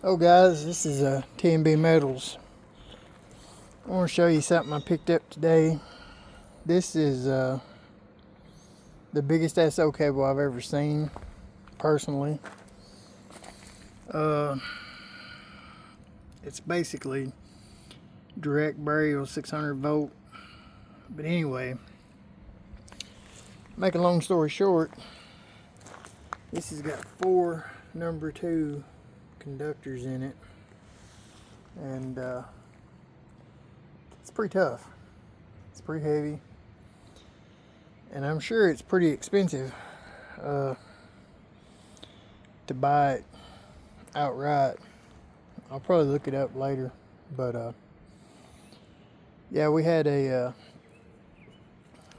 Oh guys, this is TNB Metals. I want to show you something I picked up today. This is the biggest SO cable I've ever seen, personally. Uh, it's basically direct burial 600 volt. But anyway, make a long story short, this has got 4 number 2 conductors in it, and it's pretty tough. It's pretty heavy, and I'm sure it's pretty expensive to buy it outright. I'll probably look it up later, but yeah, we had a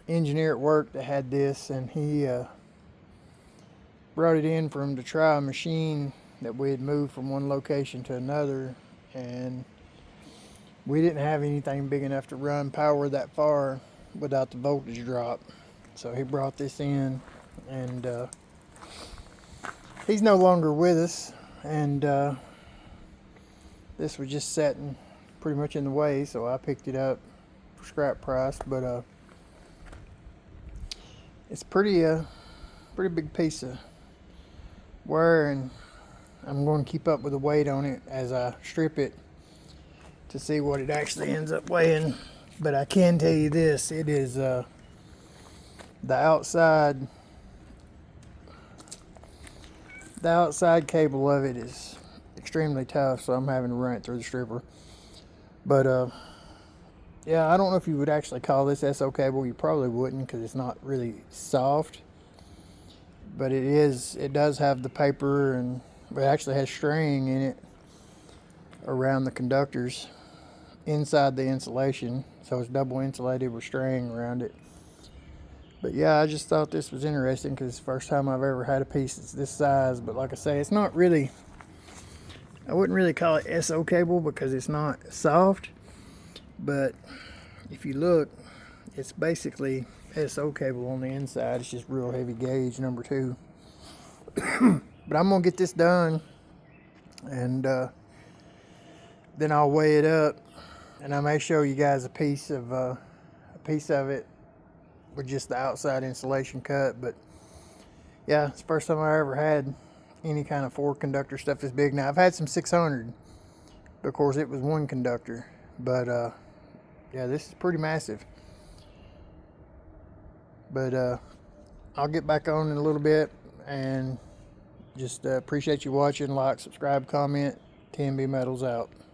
engineer at work that had this, and he brought it in for him to try a machine that we had moved from one location to another, and we didn't have anything big enough to run power that far without the voltage drop. So he brought this in, and he's no longer with us, and this was just sitting pretty much in the way, so I picked it up for scrap price. But it's pretty big piece of wire, and I'm going to keep up with the weight on it as I strip it to see what it actually ends up weighing. But I can tell you this, it is the outside cable of it is extremely tough, so I'm having to run it through the stripper. But yeah, I don't know if you would actually call this SO cable. You probably wouldn't, because it's not really soft, but it does have the paper, and it actually has string in it around the conductors inside the insulation, so it's double insulated with string around it. But yeah, I just thought this was interesting because it's the first time I've ever had a piece that's this size. But like I say, it's not really, I wouldn't really call it SO cable because it's not soft. But if you look, it's basically SO cable on the inside. It's just real heavy gauge, number 2. But I'm gonna get this done, and then I'll weigh it up, and I may show you guys a piece of it with just the outside insulation cut. But yeah, it's the first time I ever had any kind of 4 conductor stuff this big. Now I've had some 600, but of course it was 1 conductor. But yeah, this is pretty massive. But I'll get back on in a little bit, and just appreciate you watching. Like, subscribe, comment. TNB Metals out.